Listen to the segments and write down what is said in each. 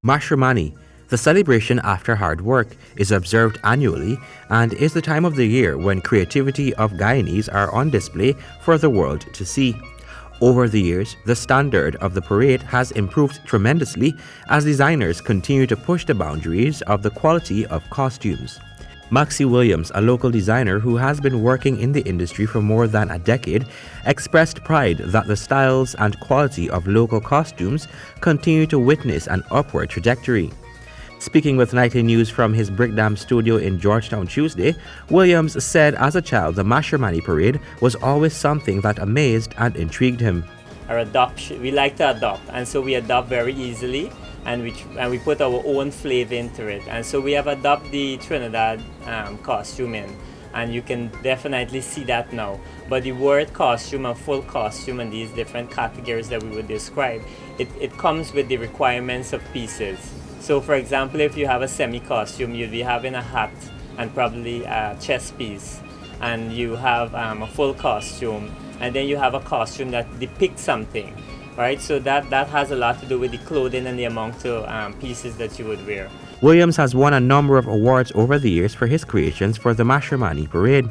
Mashramani, the celebration after hard work, is observed annually and is the time of the year when creativity of Guyanese are on display for the world to see. Over the years, the standard of the parade has improved tremendously as designers continue to push the boundaries of the quality of costumes. Maxie Williams, a local designer who has been working in the industry for more than a decade, expressed pride that the styles and quality of local costumes continue to witness an upward trajectory. Speaking with Nightly News from his Brickdam studio in Georgetown Tuesday, Williams said as a child the Mashramani parade was always something that amazed and intrigued him. Our adoption, we like to adopt, and so we adopt very easily, and we put our own flavor into it. And so we have adopted the Trinidad costume in, and you can definitely see that now. But the word costume and full costume and these different categories that we would describe, it comes with the requirements of pieces. So for example, if you have a semi-costume, you'll be having a hat and probably a chest piece, and you have a full costume, and then you have a costume that depicts something, right? So that has a lot to do with the clothing and the amount of pieces that you would wear. Williams has won a number of awards over the years for his creations for the Mashramani parade.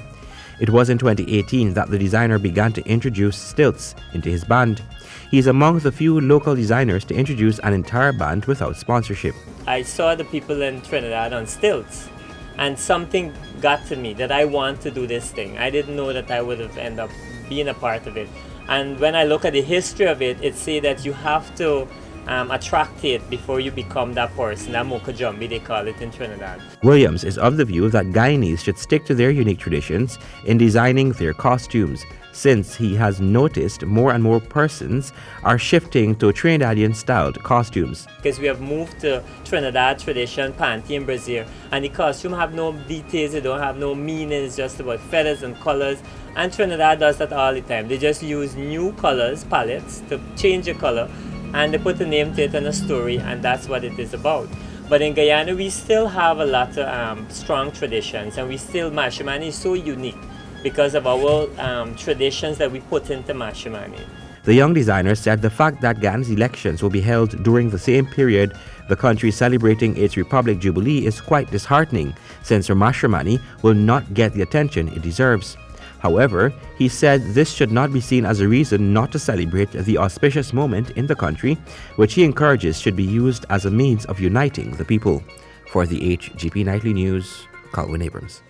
It was in 2018 that the designer began to introduce stilts into his band. He is among the few local designers to introduce an entire band without sponsorship. I saw the people in Trinidad on stilts, and something got to me that I want to do this thing. I didn't know that I would have ended up being a part of it. And when I look at the history of it, it says that you have to attract it before you become that person, that mokajumbi they call it in Trinidad. Williams is of the view that Guyanese should stick to their unique traditions in designing their costumes, since he has noticed more and more persons are shifting to Trinidadian-styled costumes. Because we have moved to Trinidad tradition, panty and brassiere, and the costume have no details, they don't have no meaning, it's just about feathers and colors. And Trinidad does that all the time. They just use new colors, palettes, to change the color, and they put a name to it and a story, and that's what it is about. But in Guyana, we still have a lot of strong traditions, and Mashramani is so unique because of our traditions that we put into Mashramani. The young designer said the fact that Guyana's elections will be held during the same period the country is celebrating its Republic Jubilee is quite disheartening, since Mashramani will not get the attention it deserves. However, he said this should not be seen as a reason not to celebrate the auspicious moment in the country, which he encourages should be used as a means of uniting the people. For the HGP Nightly News, Colwyn Abrams.